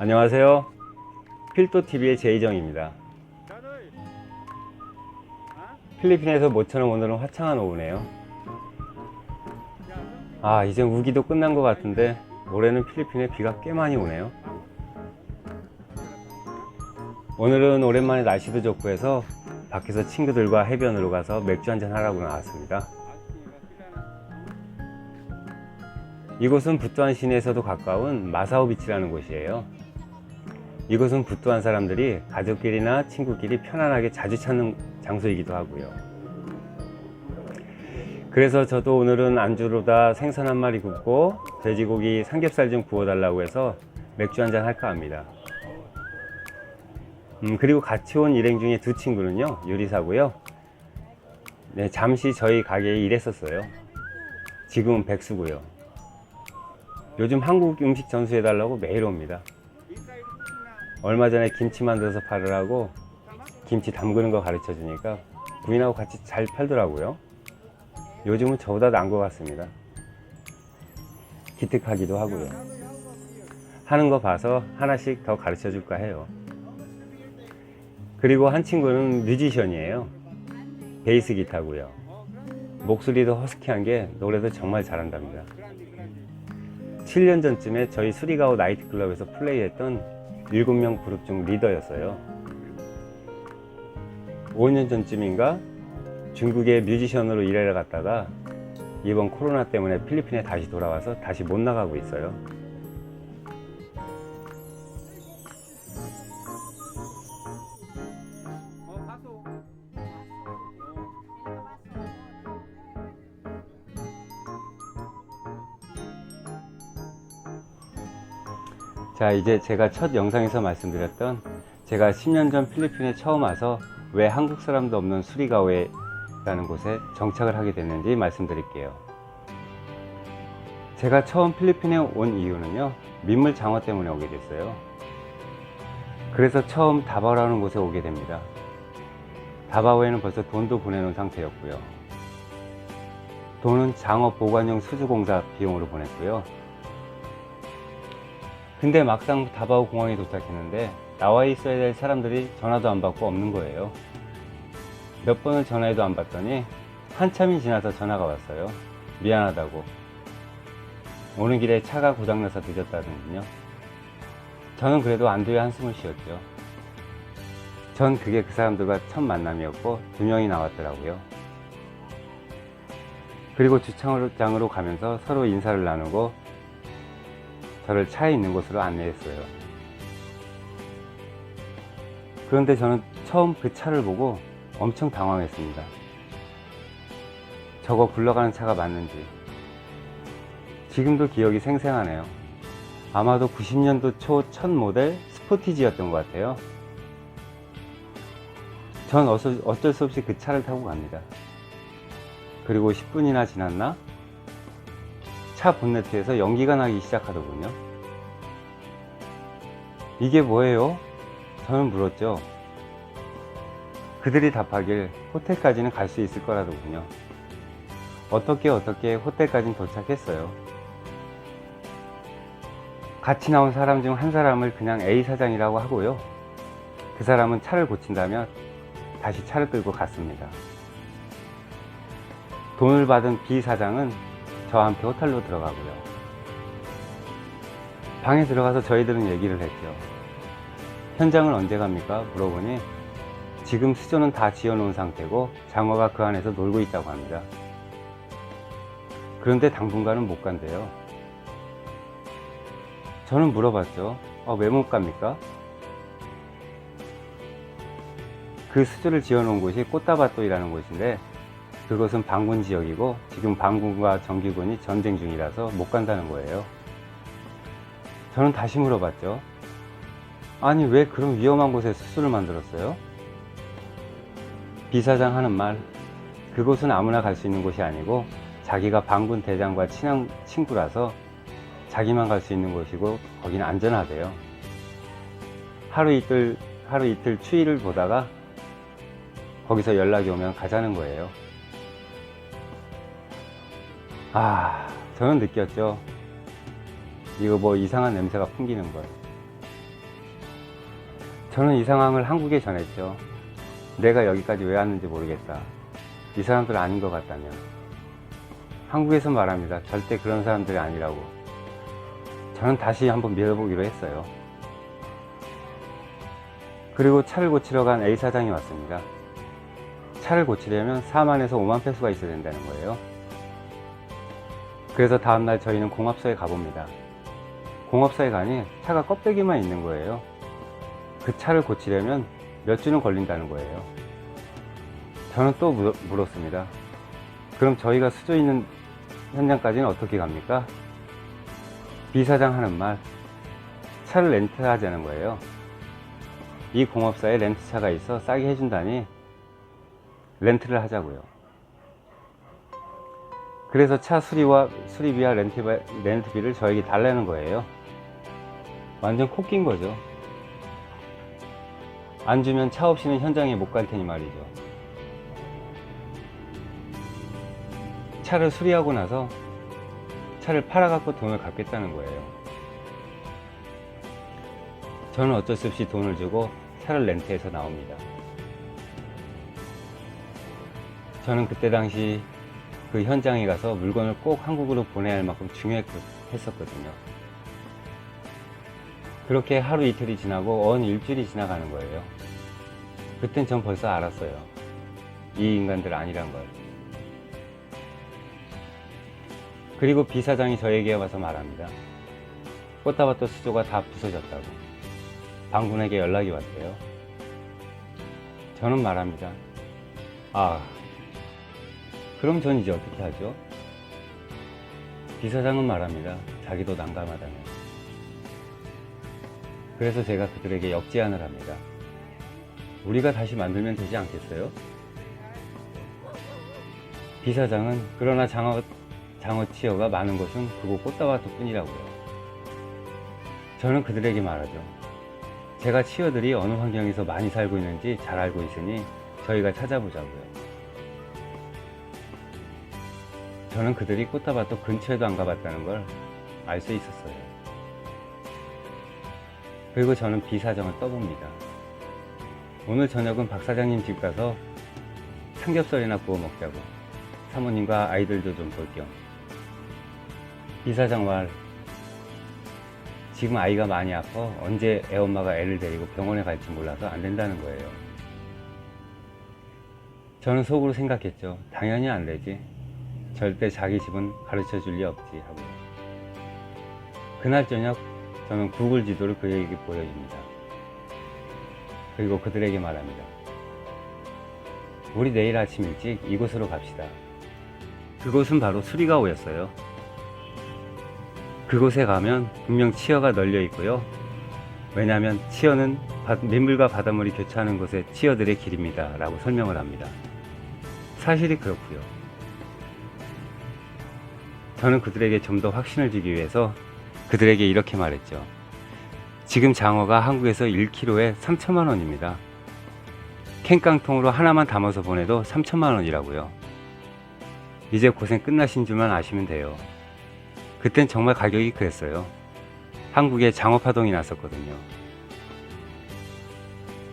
안녕하세요. 필도TV의 제이정입니다. 필리핀에서 모처럼 오늘은 화창한 오후네요. 이젠 우기도 끝난 것 같은데 올해는 필리핀에 비가 꽤 많이 오네요. 오늘은 오랜만에 날씨도 좋고 해서 밖에서 친구들과 해변으로 가서 맥주 한잔 하라고 나왔습니다. 이곳은 부뚜안 시내에서도 가까운 마사오비치라는 곳이에요. 이곳은 부뚜안 사람들이 가족끼리나 친구끼리 편안하게 자주 찾는 장소이기도 하고요. 그래서 저도 오늘은 안주로다 생선 한 마리 굽고 돼지고기 삼겹살 좀 구워달라고 해서 맥주 한잔 할까 합니다. 그리고 같이 온 일행 중에 두 친구는요, 유리사고요. 네, 잠시 저희 가게에 일했었어요. 지금은 백수고요. 요즘 한국 음식 전수해달라고 매일 옵니다. 얼마 전에 김치 만들어서 팔으라고 김치 담그는 거 가르쳐 주니까 부인하고 같이 잘 팔더라고요. 요즘은 저보다 나은 것 같습니다. 기특하기도 하고요. 하는 거 봐서 하나씩 더 가르쳐 줄까 해요. 그리고 한 친구는 뮤지션이에요. 베이스 기타고요. 목소리도 허스키한 게 노래도 정말 잘한답니다. 7년 전쯤에 저희 수리가오 나이트클럽에서 플레이했던 7명 그룹 중 리더였어요. 5년 전쯤인가 중국에 뮤지션으로 일하러 갔다가 이번 코로나 때문에 필리핀에 다시 돌아와서 다시 못 나가고 있어요. 자, 이제 제가 첫 영상에서 말씀드렸던 제가 10년 전 필리핀에 처음 와서 왜 한국 사람도 없는 수리가오에 라는 곳에 정착을 하게 됐는지 말씀드릴게요. 제가 처음 필리핀에 온 이유는요, 민물 장어 때문에 오게 됐어요. 그래서 처음 다바오라는 곳에 오게 됩니다. 다바오에는 벌써 돈도 보내놓은 상태였고요. 돈은 장어 보관용 수주공사 비용으로 보냈고요. 근데 막상 다바오 공항에 도착했는데 나와 있어야 될 사람들이 전화도 안 받고 없는 거예요. 몇 번을 전화해도 안 받더니 한참이 지나서 전화가 왔어요. 미안하다고. 오는 길에 차가 고장나서 늦었다는군요. 저는 그래도 안도의 한숨을 쉬었죠. 전 그게 그 사람들과 첫 만남이었고 2명이 나왔더라고요. 그리고 주차장으로 가면서 서로 인사를 나누고 저를 차에 있는 곳으로 안내했어요. 그런데 저는 처음 그 차를 보고 엄청 당황했습니다. 저거 굴러가는 차가 맞는지. 지금도 기억이 생생하네요. 아마도 90년도 초 첫 모델 스포티지였던 것 같아요. 전 어쩔 수 없이 그 차를 타고 갑니다. 그리고 10분이나 지났나? 차 본네트에서 연기가 나기 시작하더군요. 이게 뭐예요? 저는 물었죠. 그들이 답하길 호텔까지는 갈 수 있을 거라더군요. 어떻게 호텔까지는 도착했어요. 같이 나온 사람 중 한 사람을 그냥 A 사장이라고 하고요. 그 사람은 차를 고친다며 다시 차를 끌고 갔습니다. 돈을 받은 B 사장은 저와 함께 호텔로 들어가고요. 방에 들어가서 저희들은 얘기를 했죠. 현장은 언제 갑니까? 물어보니 지금 수조는 다 지어놓은 상태고 장어가 그 안에서 놀고 있다고 합니다. 그런데 당분간은 못 간대요. 저는 물어봤죠. 왜 못 갑니까? 그 수조를 지어놓은 곳이 꼬따바또이라는 곳인데 그곳은 반군 지역이고 지금 반군과 정규군이 전쟁 중이라서 못 간다는 거예요. 저는 다시 물어봤죠. 아니, 왜 그런 위험한 곳에 수조를 만들었어요? 비사장 하는 말, 그곳은 아무나 갈 수 있는 곳이 아니고 자기가 반군 대장과 친한 친구라서 자기만 갈 수 있는 곳이고 거기는 안전하대요. 하루 이틀 추위를 보다가 거기서 연락이 오면 가자는 거예요. 저는 느꼈죠. 이거 뭐 이상한 냄새가 풍기는 걸. 저는 이 상황을 한국에 전했죠. 내가 여기까지 왜 왔는지 모르겠다. 이 사람들 아닌 것 같다면. 한국에서 말합니다. 절대 그런 사람들이 아니라고. 저는 다시 한번 믿어보기로 했어요. 그리고 차를 고치러 간 A 사장이 왔습니다. 차를 고치려면 4만에서 5만 페소가 있어야 된다는 거예요. 그래서 다음날 저희는 공업소에 가봅니다. 공업소에 가니 차가 껍데기만 있는 거예요. 그 차를 고치려면 몇 주는 걸린다는 거예요. 저는 또 물었습니다. 그럼 저희가 수조 있는 현장까지는 어떻게 갑니까? B 사장 하는 말, 차를 렌트하자는 거예요. 이 공업사에 렌트차가 있어 싸게 해준다니 렌트를 하자고요. 그래서 차 수리비와 렌트비를 저에게 달라는 거예요. 완전 코 낀 거죠. 안 주면 차 없이는 현장에 못 갈 테니 말이죠. 차를 수리하고 나서 차를 팔아갖고 돈을 갚겠다는 거예요. 저는 어쩔 수 없이 돈을 주고 차를 렌트해서 나옵니다. 저는 그때 당시 그 현장에 가서 물건을 꼭 한국으로 보내야 할 만큼 중요했었거든요. 그렇게 하루 이틀이 지나고 어느 일주일이 지나가는 거예요. 그땐 전 벌써 알았어요. 이 인간들 아니란 걸. 그리고 B 사장이 저에게 와서 말합니다. 꽃다발도 수조가 다 부서졌다고. 방군에게 연락이 왔대요. 저는 말합니다. 아, 그럼 전 이제 어떻게 하죠? B 사장은 말합니다. 자기도 난감하다며. 그래서 제가 그들에게 역제안을 합니다. 우리가 다시 만들면 되지 않겠어요? B 사장은 그러나 장어 치어가 많은 것은 그곳 꽃다발도 뿐이라고요. 저는 그들에게 말하죠. 제가 치어들이 어느 환경에서 많이 살고 있는지 잘 알고 있으니 저희가 찾아보자고요. 저는 그들이 꽃다발도 근처에도 안 가봤다는 걸 알 수 있었어요. 그리고 저는 B 사장을 떠봅니다. 오늘 저녁은 박 사장님 집 가서 삼겹살이나 구워 먹자고. 사모님과 아이들도 좀 볼 겸. B 사장 말, 지금 아이가 많이 아파 언제 애엄마가 애를 데리고 병원에 갈지 몰라서 안 된다는 거예요. 저는 속으로 생각했죠. 당연히 안 되지. 절대 자기 집은 가르쳐 줄 리 없지 하고. 그날 저녁 저는 구글 지도를 그에게 보여줍니다. 그리고 그들에게 말합니다. 우리 내일 아침 일찍 이곳으로 갑시다. 그곳은 바로 수리가오였어요. 그곳에 가면 분명 치어가 널려 있고요. 왜냐하면 치어는 민물과 바닷물이 교차하는 곳에 치어들의 길입니다 라고 설명을 합니다. 사실이 그렇고요. 저는 그들에게 좀 더 확신을 주기 위해서 그들에게 이렇게 말했죠. 지금 장어가 한국에서 1kg에 3천만 원입니다. 캔깡통으로 하나만 담아서 보내도 3천만 원이라고요. 이제 고생 끝나신 줄만 아시면 돼요. 그땐 정말 가격이 그랬어요. 한국에 장어 파동이 났었거든요.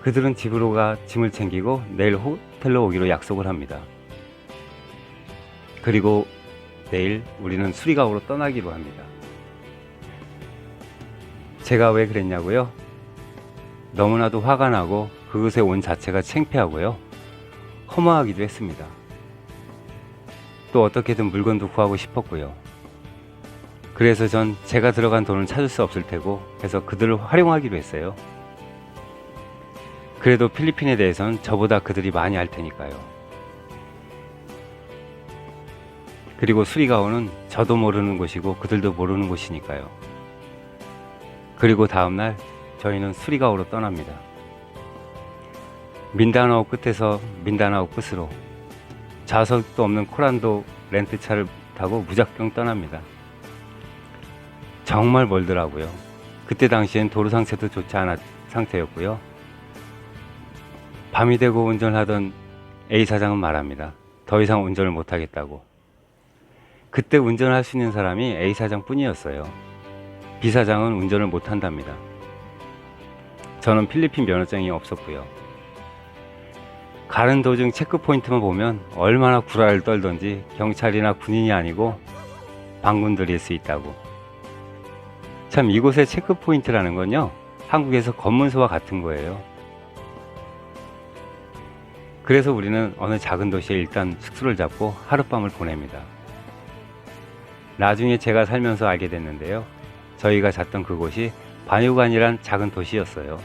그들은 집으로 가 짐을 챙기고 내일 호텔로 오기로 약속을 합니다. 그리고 내일 우리는 수리가오로 떠나기로 합니다. 제가 왜 그랬냐고요? 너무나도 화가 나고 그곳에 온 자체가 창피하고요. 허무하기도 했습니다. 또 어떻게든 물건도 구하고 싶었고요. 그래서 전 제가 들어간 돈을 찾을 수 없을 테고 해서 그들을 활용하기로 했어요. 그래도 필리핀에 대해서는 저보다 그들이 많이 알 테니까요. 그리고 수리가오는 저도 모르는 곳이고 그들도 모르는 곳이니까요. 그리고 다음날 저희는 수리가오로 떠납니다. 민다나오 끝에서 민다나오 끝으로 좌석도 없는 코란도 렌트차를 타고 무작정 떠납니다. 정말 멀더라고요. 그때 당시엔 도로 상태도 좋지 않은 상태였고요. 밤이 되고 운전하던 A 사장은 말합니다. 더 이상 운전을 못하겠다고. 그때 운전할 수 있는 사람이 A 사장 뿐이었어요. B 사장은 운전을 못한답니다. 저는 필리핀 면허증이 없었고요. 가는 도중 체크포인트만 보면 얼마나 구라를 떨던지 경찰이나 군인이 아니고 반군들일 수 있다고. 참 이곳의 체크포인트라는 건요, 한국에서 검문소와 같은 거예요. 그래서 우리는 어느 작은 도시에 일단 숙소를 잡고 하룻밤을 보냅니다. 나중에 제가 살면서 알게 됐는데요, 저희가 잤던 그곳이 바뉴간이란 작은 도시였어요.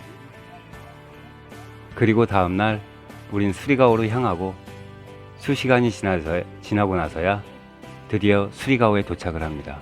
그리고 다음날 우린 수리가오로 향하고 수시간이 지나고 나서야 드디어 수리가오에 도착을 합니다.